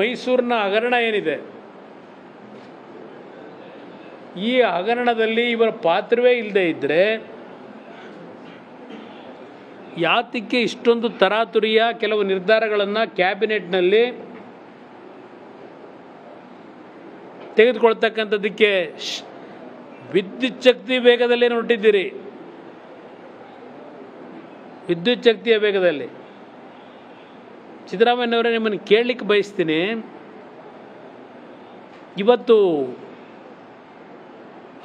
ಮೈಸೂರಿನ ಹಗರಣ ಏನಿದೆ, ಈ ಹಗರಣದಲ್ಲಿ ಇವರ ಪಾತ್ರವೇ ಇಲ್ಲದೆ ಇದ್ದರೆ ಯಾತಕ್ಕೆ ಇಷ್ಟೊಂದು ತರಾತುರಿಯ ಕೆಲವು ನಿರ್ಧಾರಗಳನ್ನು ಕ್ಯಾಬಿನೆಟ್ನಲ್ಲಿ ತೆಗೆದುಕೊಳ್ತಕ್ಕಂಥದ್ದಕ್ಕೆ ವಿದ್ಯುತ್ ಶಕ್ತಿ ವೇಗದಲ್ಲಿ ಹೊರಟಿದ್ದೀರಿ. ವಿದ್ಯುತ್ ಶಕ್ತಿಯ ವೇಗದಲ್ಲಿ ಸಿದ್ದರಾಮಯ್ಯನವರೇ, ನಿಮ್ಮನ್ನು ಕೇಳಲಿಕ್ಕೆ ಬಯಸ್ತೀನಿ. ಇವತ್ತು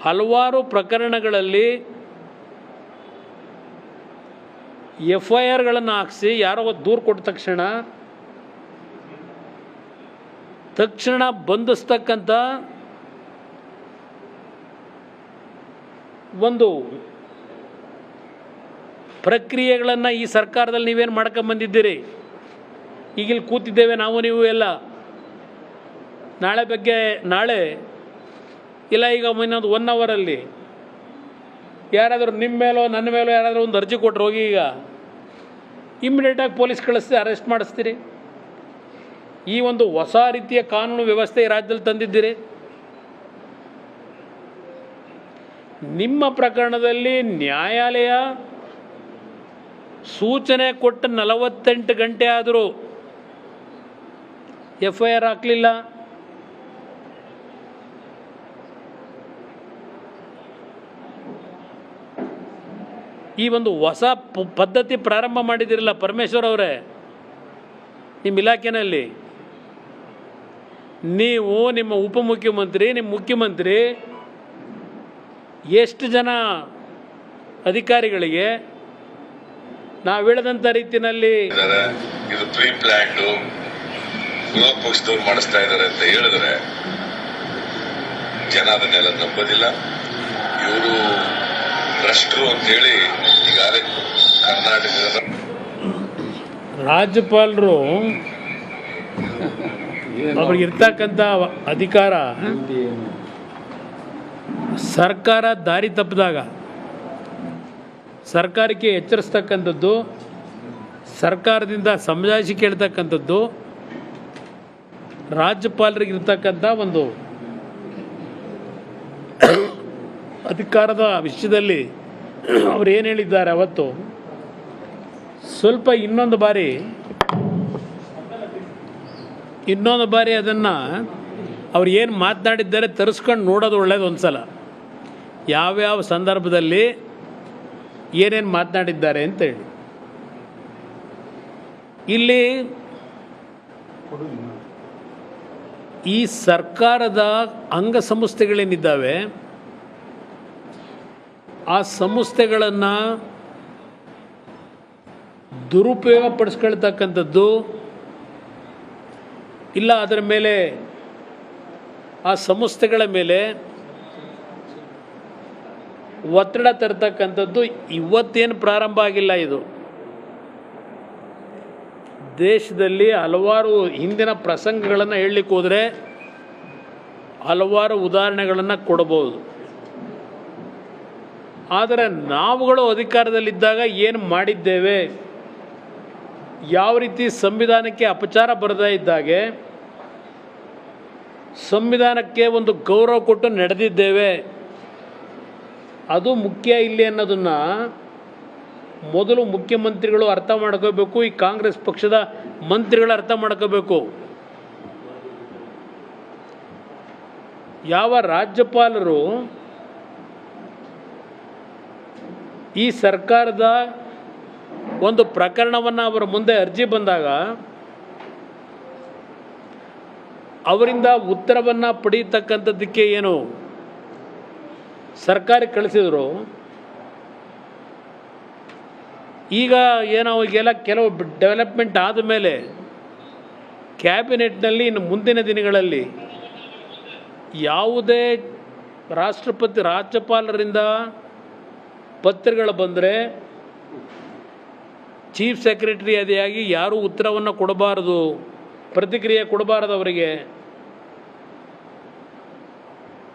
ಹಲವಾರು ಪ್ರಕರಣಗಳಲ್ಲಿ FIRಗಳನ್ನು ಹಾಕಿಸಿ ಯಾರೋ ದೂರು ಕೊಟ್ಟ ತಕ್ಷಣ ಬಂಧಿಸ್ತಕ್ಕಂಥ ಒಂದು ಪ್ರಕ್ರಿಯೆಗಳನ್ನು ಈ ಸರ್ಕಾರದಲ್ಲಿ ನೀವೇನು ಮಾಡ್ಕೊಂಬಂದಿದ್ದೀರಿ. ಈಗಿಲ್ಲಿ ಕೂತಿದ್ದೇವೆ ನಾವು ನೀವು ಎಲ್ಲ. ನಾಳೆ ಇಲ್ಲ, ಈಗ ಇನ್ನೊಂದು 1 ಅವರಲ್ಲಿ ಯಾರಾದರೂ ನಿಮ್ಮ ಮೇಲೋ ನನ್ನ ಮೇಲೋ ಯಾರಾದರೂ ಒಂದು ಅರ್ಜಿ ಕೊಟ್ಟರು ಹೋಗಿ, ಈಗ ಇಮ್ಮಿಡಿಯೇಟಾಗಿ ಪೊಲೀಸ್ ಕಳಿಸ್ತೀರಿ, ಅರೆಸ್ಟ್ ಮಾಡಿಸ್ತೀರಿ. ಈ ಒಂದು ಹೊಸ ರೀತಿಯ ಕಾನೂನು ವ್ಯವಸ್ಥೆ ಈ ರಾಜ್ಯದಲ್ಲಿ ತಂದಿದ್ದೀರಿ. ನಿಮ್ಮ ಪ್ರಕರಣದಲ್ಲಿ ನ್ಯಾಯಾಲಯ ಸೂಚನೆ ಕೊಟ್ಟ 48 ಗಂಟೆ ಆದರೂ FIR ಹಾಕಲಿಲ್ಲ. ಈ ಒಂದು ಹೊಸ ಪದ್ಧತಿ ಪ್ರಾರಂಭ ಮಾಡಿದಿರಲ್ಲ ಪರಮೇಶ್ವರ್ ಅವರೇ, ನಿಮ್ಮ ಇಲಾಖೆಯಲ್ಲಿ ನೀವು, ನಿಮ್ಮ ಉಪಮುಖ್ಯಮಂತ್ರಿ, ನಿಮ್ಮ ಮುಖ್ಯಮಂತ್ರಿ ಎಷ್ಟು ಜನ ಅಧಿಕಾರಿಗಳಿಗೆ ನಾವು ಹೇಳದಂಥ ರೀತಿಯಲ್ಲಿ ಇದು ಪ್ರೀ ಪ್ಲಾನ್ಡ್ ವಿರೋಧ ಪಕ್ಷದವ್ರು ಮಾಡಿಸ್ತಾ ಇದ್ದಾರೆ ಅಂತ ಹೇಳಿದ್ರೆ ಜನ ಅದನ್ನೆಲ್ಲ ನಂಬೋದಿಲ್ಲ. ಇವರು ಭ್ರಷ್ಟರು ಅಂತೇಳಿ ಈಗಾಗಲೇ ಕರ್ನಾಟಕದ ರಾಜ್ಯಪಾಲರು ಅವ್ರಿಗಿರ್ತಕ್ಕಂಥ ಅಧಿಕಾರ, ಸರ್ಕಾರ ದಾರಿ ತಪ್ಪಿದಾಗ ಸರ್ಕಾರಕ್ಕೆ ಎಚ್ಚರಿಸ್ತಕ್ಕಂಥದ್ದು, ಸರ್ಕಾರದಿಂದ ಸಮಜಾಯಿಷಿ ಕೇಳ್ತಕ್ಕಂಥದ್ದು ರಾಜ್ಯಪಾಲರಿಗಿರ್ತಕ್ಕಂಥ ಒಂದು ಅಧಿಕಾರದ ವಿಷಯದಲ್ಲಿ ಅವ್ರು ಏನು ಹೇಳಿದ್ದಾರೆ ಅವತ್ತು, ಸ್ವಲ್ಪ ಇನ್ನೊಂದು ಬಾರಿ ಅದನ್ನು ಅವ್ರು ಏನು ಮಾತನಾಡಿದ್ದಾರೆ ತರಿಸ್ಕೊಂಡು ನೋಡೋದು ಒಳ್ಳೇದು. ಒಂದು ಸಲ ಯಾವ್ಯಾವ ಸಂದರ್ಭದಲ್ಲಿ ಏನೇನು ಮಾತನಾಡಿದ್ದಾರೆ ಅಂತೇಳಿ. ಇಲ್ಲಿ ಈ ಸರ್ಕಾರದ ಅಂಗಸಂಸ್ಥೆಗಳೇನಿದ್ದಾವೆ, ಆ ಸಂಸ್ಥೆಗಳನ್ನು ದುರುಪಯೋಗ ಪಡಿಸ್ಕೊಳ್ತಕ್ಕಂಥದ್ದು, ಇಲ್ಲ ಅದರ ಮೇಲೆ ಆ ಸಂಸ್ಥೆಗಳ ಮೇಲೆ ಒತ್ತಡ ತರ್ತಕ್ಕಂಥದ್ದು ಇವತ್ತೇನು ಪ್ರಾರಂಭ ಆಗಿಲ್ಲ. ಇದು ದೇಶದಲ್ಲಿ ಹಲವಾರು ಹಿಂದಿನ ಪ್ರಸಂಗಗಳನ್ನು ಹೇಳಲಿಕ್ಕೆ ಹೋದರೆ ಹಲವಾರು ಉದಾಹರಣೆಗಳನ್ನು ಕೊಡಬಹುದು. ಆದರೆ ನಾವುಗಳು ಅಧಿಕಾರದಲ್ಲಿದ್ದಾಗ ಏನು ಮಾಡಿದ್ದೇವೆ, ಯಾವ ರೀತಿ ಸಂವಿಧಾನಕ್ಕೆ ಅಪಚಾರ ಬರದೇ ಇದ್ದಾಗೆ ಸಂವಿಧಾನಕ್ಕೆ ಒಂದು ಗೌರವ ಕೊಟ್ಟು ನಡೆದಿದ್ದೇವೆ, ಅದು ಮುಖ್ಯ ಇಲ್ಲಿ ಅನ್ನೋದನ್ನು ಮೊದಲು ಮುಖ್ಯಮಂತ್ರಿಗಳು ಅರ್ಥ ಮಾಡ್ಕೋಬೇಕು. ಈ ಕಾಂಗ್ರೆಸ್ ಪಕ್ಷದ ಮಂತ್ರಿಗಳು ಅರ್ಥ ಮಾಡ್ಕೋಬೇಕು. ಯಾವ ರಾಜ್ಯಪಾಲರು ಈ ಸರ್ಕಾರದ ಒಂದು ಪ್ರಕರಣವನ್ನು ಅವರ ಮುಂದೆ ಅರ್ಜಿ ಬಂದಾಗ ಅವರಿಂದ ಉತ್ತರವನ್ನು ಪಡೆಯತಕ್ಕಂಥದ್ದಕ್ಕೆ ಏನು ಸರ್ಕಾರಕ್ಕೆ ಕಳಿಸಿದರು, ಈಗ ಏನೋ ಈಗೆಲ್ಲ ಕೆಲವು ಡೆವಲಪ್ಮೆಂಟ್ ಆದಮೇಲೆ ಕ್ಯಾಬಿನೆಟ್ನಲ್ಲಿ ಇನ್ನು ಮುಂದಿನ ದಿನಗಳಲ್ಲಿ ಯಾವುದೇ ರಾಜ್ಯಪಾಲರಿಂದ ಪತ್ರಗಳು ಬಂದರೆ ಚೀಫ್ ಸೆಕ್ರೆಟರಿ ಆದಿಯಾಗಿ ಯಾರೂ ಉತ್ತರವನ್ನು ಕೊಡಬಾರದು, ಪ್ರತಿಕ್ರಿಯೆ ಕೊಡಬಾರದು ಅವರಿಗೆ.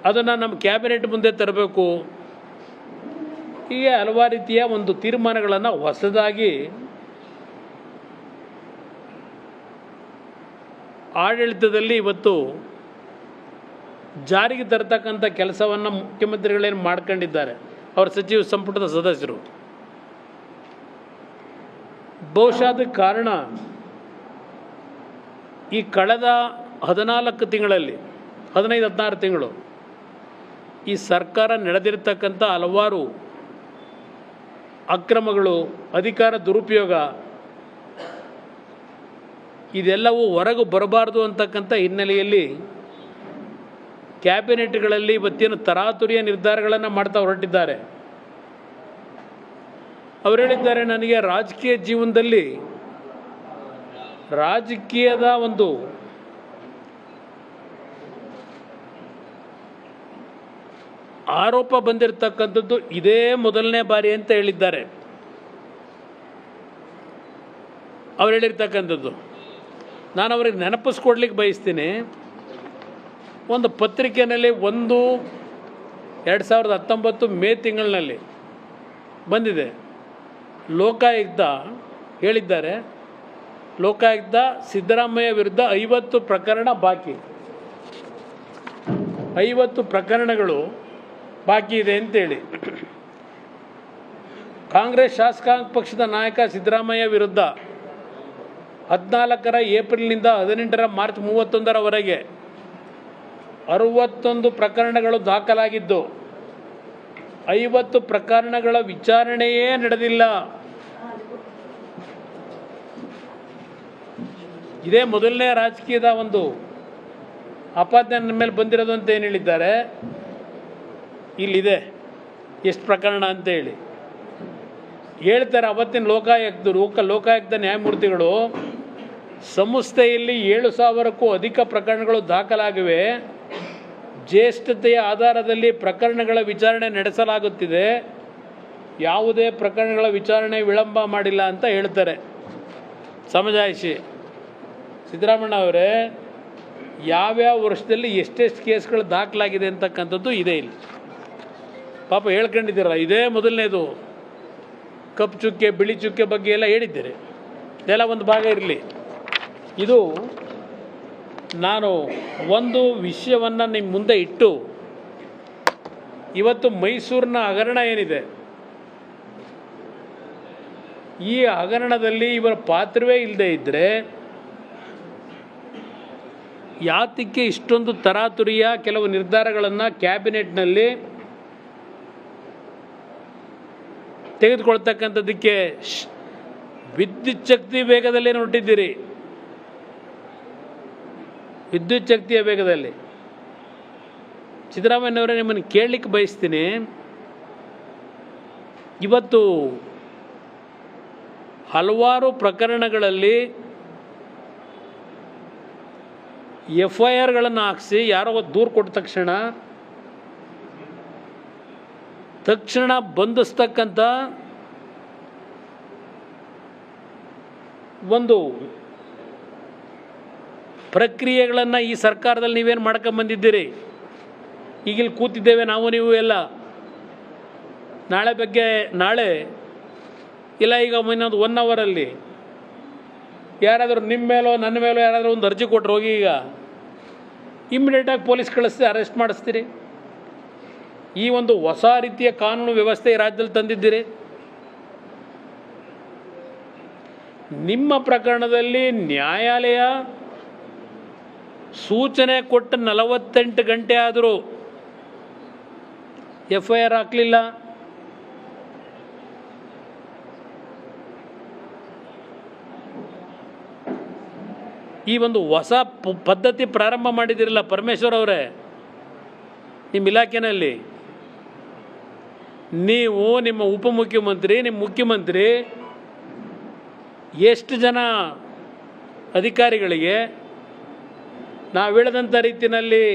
ಅದನ್ನು ನಮ್ಮ ಕ್ಯಾಬಿನೆಟ್ ಮುಂದೆ ತರಬೇಕು. ಹೀಗೆ ಹಲವಾರು ರೀತಿಯ ಒಂದು ತೀರ್ಮಾನಗಳನ್ನು ಹೊಸದಾಗಿ ಆಡಳಿತದಲ್ಲಿ ಇವತ್ತು ಜಾರಿಗೆ ತರತಕ್ಕಂಥ ಕೆಲಸವನ್ನು ಮುಖ್ಯಮಂತ್ರಿಗಳೇನು ಮಾಡ್ಕೊಂಡಿದ್ದಾರೆ, ಅವರ ಸಚಿವ ಸಂಪುಟದ ಸದಸ್ಯರು. ಬಹುಶಃ ಅದಕ್ಕೆ ಕಾರಣ ಈ ಕಳೆದ 14 ತಿಂಗಳಲ್ಲಿ 15-16 ತಿಂಗಳು ಈ ಸರ್ಕಾರ ನಡೆದಿರ್ತಕ್ಕಂಥ ಹಲವಾರು ಅಕ್ರಮಗಳು, ಅಧಿಕಾರ ದುರುಪಯೋಗ, ಇದೆಲ್ಲವೂ ಹೊರಗೆ ಬರಬಾರ್ದು ಅಂತಕ್ಕಂಥ ಹಿನ್ನೆಲೆಯಲ್ಲಿ ಕ್ಯಾಬಿನೆಟ್ಗಳಲ್ಲಿ ಇವತ್ತಿನ ತರಾತುರಿಯ ನಿರ್ಧಾರಗಳನ್ನು ಮಾಡ್ತಾ ಹೊರಟಿದ್ದಾರೆ. ಅವರು ಹೇಳಿದ್ದಾರೆ, ನನಗೆ ರಾಜಕೀಯ ಜೀವನದಲ್ಲಿ ರಾಜಕೀಯದ ಒಂದು ಆರೋಪ ಬಂದಿರತಕ್ಕಂಥದ್ದು ಇದೇ ಮೊದಲನೇ ಬಾರಿ ಅಂತ ಹೇಳಿದ್ದಾರೆ. ಅವ್ರು ಹೇಳಿರ್ತಕ್ಕಂಥದ್ದು ನಾನು ಅವ್ರಿಗೆ ನೆನಪಿಸ್ಕೊಡ್ಲಿಕ್ಕೆ ಬಯಸ್ತೀನಿ. ಒಂದು ಪತ್ರಿಕೆಯಲ್ಲಿ 2019 ಮೇ ತಿಂಗಳಿನಲ್ಲಿ ಬಂದಿದೆ. ಲೋಕಾಯುಕ್ತ ಹೇಳಿದ್ದಾರೆ, ಲೋಕಾಯುಕ್ತ ಸಿದ್ದರಾಮಯ್ಯ ವಿರುದ್ಧ 50 ಪ್ರಕರಣ ಬಾಕಿ, 50 ಪ್ರಕರಣಗಳು ಬಾಕಿ ಇದೆ ಅಂತೇಳಿ. ಕಾಂಗ್ರೆಸ್ ಶಾಸಕಾಂಗ ಪಕ್ಷದ ನಾಯಕ ಸಿದ್ದರಾಮಯ್ಯ ವಿರುದ್ಧ 14 ಏಪ್ರಿಲ್ನಿಂದ 18 ಮಾರ್ಚ್ 31ರವರೆಗೆ 61 ಪ್ರಕರಣಗಳು ದಾಖಲಾಗಿದ್ದು 50 ಪ್ರಕರಣಗಳ ವಿಚಾರಣೆಯೇ ನಡೆದಿಲ್ಲ. ಇದೇ ಮೊದಲನೇ ರಾಜಕೀಯದ ಒಂದು ಆಪಾದನೆ ನನ್ನ ಮೇಲೆ ಬಂದಿರೋದು ಅಂತ ಏನು ಹೇಳಿದ್ದಾರೆ. ಇಲ್ಲಿದೆ ಎಷ್ಟು ಪ್ರಕರಣ ಅಂತೇಳಿ ಹೇಳ್ತಾರೆ. ಅವತ್ತಿನ ಲೋಕಾಯುಕ್ತ ನ್ಯಾಯಮೂರ್ತಿಗಳು ಸಂಸ್ಥೆಯಲ್ಲಿ 7,000ಕ್ಕೂ ಅಧಿಕ ಪ್ರಕರಣಗಳು ದಾಖಲಾಗಿವೆ, ಜ್ಯೇಷ್ಠತೆಯ ಆಧಾರದಲ್ಲಿ ಪ್ರಕರಣಗಳ ವಿಚಾರಣೆ ನಡೆಸಲಾಗುತ್ತಿದೆ, ಯಾವುದೇ ಪ್ರಕರಣಗಳ ವಿಚಾರಣೆ ವಿಳಂಬ ಮಾಡಿಲ್ಲ ಅಂತ ಹೇಳ್ತಾರೆ. ಸಮಜಾಯಿಷಿ ಸಿದ್ದರಾಮಣ್ಣ ಅವರೇ, ಯಾವ್ಯಾವ ವರ್ಷದಲ್ಲಿ ಎಷ್ಟೆಷ್ಟು ಕೇಸ್ಗಳು ದಾಖಲಾಗಿದೆ ಅಂತಕ್ಕಂಥದ್ದು ಇದೆ ಇಲ್ಲಿ. ಪಾಪ ಹೇಳ್ಕೊಂಡಿದ್ದೀರ, ಇದೇ ಮೊದಲನೇದು. ಕಪ್ಪು ಚುಕ್ಕೆ ಬಿಳಿ ಚುಕ್ಕೆ ಬಗ್ಗೆ ಎಲ್ಲ ಹೇಳಿದ್ದೀರಿ, ಇದೆಲ್ಲ ಒಂದು ಭಾಗ ಇರಲಿ. ಇದು ನಾನು ಒಂದು ವಿಷಯವನ್ನು ನಿಮ್ಮ ಮುಂದೆ ಇಟ್ಟು, ಇವತ್ತು ಮೈಸೂರಿನ ಹಗರಣ ಏನಿದೆ, ಈ ಹಗರಣದಲ್ಲಿ ಇವರ ಪಾತ್ರವೇ ಇಲ್ಲದೆ ಇದ್ದರೆ ಯಾತಕ್ಕೆ ಇಷ್ಟೊಂದು ತರಾತುರಿಯ ಕೆಲವು ನಿರ್ಧಾರಗಳನ್ನು ಕ್ಯಾಬಿನೆಟ್ನಲ್ಲಿ ತೆಗೆದುಕೊಳ್ತಕ್ಕಂಥದ್ದಕ್ಕೆ ವಿದ್ಯುತ್ ಶಕ್ತಿ ವೇಗದಲ್ಲಿ ಹೊರಟಿದ್ದೀರಿ. ವಿದ್ಯುತ್ ಶಕ್ತಿಯ ವೇಗದಲ್ಲಿ ಸಿದ್ದರಾಮಯ್ಯನವರೇ, ನಿಮ್ಮನ್ನು ಕೇಳಲಿಕ್ಕೆ ಬಯಸ್ತೀನಿ. ಇವತ್ತು ಹಲವಾರು ಪ್ರಕರಣಗಳಲ್ಲಿ FIRಗಳನ್ನು ಹಾಕಿಸಿ ಯಾರೋ ದೂರು ಕೊಟ್ಟ ತಕ್ಷಣ ಬಂಧಿಸ್ತಕ್ಕಂಥ ಒಂದು ಪ್ರಕ್ರಿಯೆಗಳನ್ನು ಈ ಸರ್ಕಾರದಲ್ಲಿ ನೀವೇನು ಮಾಡ್ಕೊಂಬಂದಿದ್ದೀರಿ. ಈಗಿಲ್ಲಿ ಕೂತಿದ್ದೇವೆ ನಾವು ನೀವು ಎಲ್ಲ, ನಾಳೆ ಇಲ್ಲ ಈಗ ಇನ್ನೊಂದು 1 ಅವರಲ್ಲಿ ಯಾರಾದರೂ ನಿಮ್ಮ ಮೇಲೋ ನನ್ನ ಮೇಲೋ ಯಾರಾದರೂ ಒಂದು ಅರ್ಜಿ ಕೊಟ್ಟರು ಹೋಗಿ, ಈಗ ಇಮ್ಮಿಡಿಯೇಟಾಗಿ ಪೊಲೀಸ್ ಕಳಿಸಿ ಅರೆಸ್ಟ್ ಮಾಡಿಸ್ತೀರಿ. ಈ ಒಂದು ಹೊಸ ರೀತಿಯ ಕಾನೂನು ವ್ಯವಸ್ಥೆ ಈ ರಾಜ್ಯದಲ್ಲಿ ತಂದಿದ್ದೀರಿ. ನಿಮ್ಮ ಪ್ರಕರಣದಲ್ಲಿ ನ್ಯಾಯಾಲಯ ಸೂಚನೆ ಕೊಟ್ಟ 48 ಗಂಟೆ ಆದರೂ FIR ಹಾಕಲಿಲ್ಲ. ಈ ಒಂದು ಹೊಸ ಪದ್ಧತಿ ಪ್ರಾರಂಭ ಮಾಡಿದಿರಲ್ಲ ಪರಮೇಶ್ವರ್ ಅವರೇ, ನಿಮ್ಮ ಇಲಾಖೆಯಲ್ಲಿ ನೀವು, ನಿಮ್ಮ ಉಪಮುಖ್ಯಮಂತ್ರಿ, ನಿಮ್ಮ ಮುಖ್ಯಮಂತ್ರಿ, ಎಷ್ಟು ಜನ ಅಧಿಕಾರಿಗಳಿಗೆ ನಾವು ಹೇಳಿದಂಥ ರೀತಿಯಲ್ಲಿ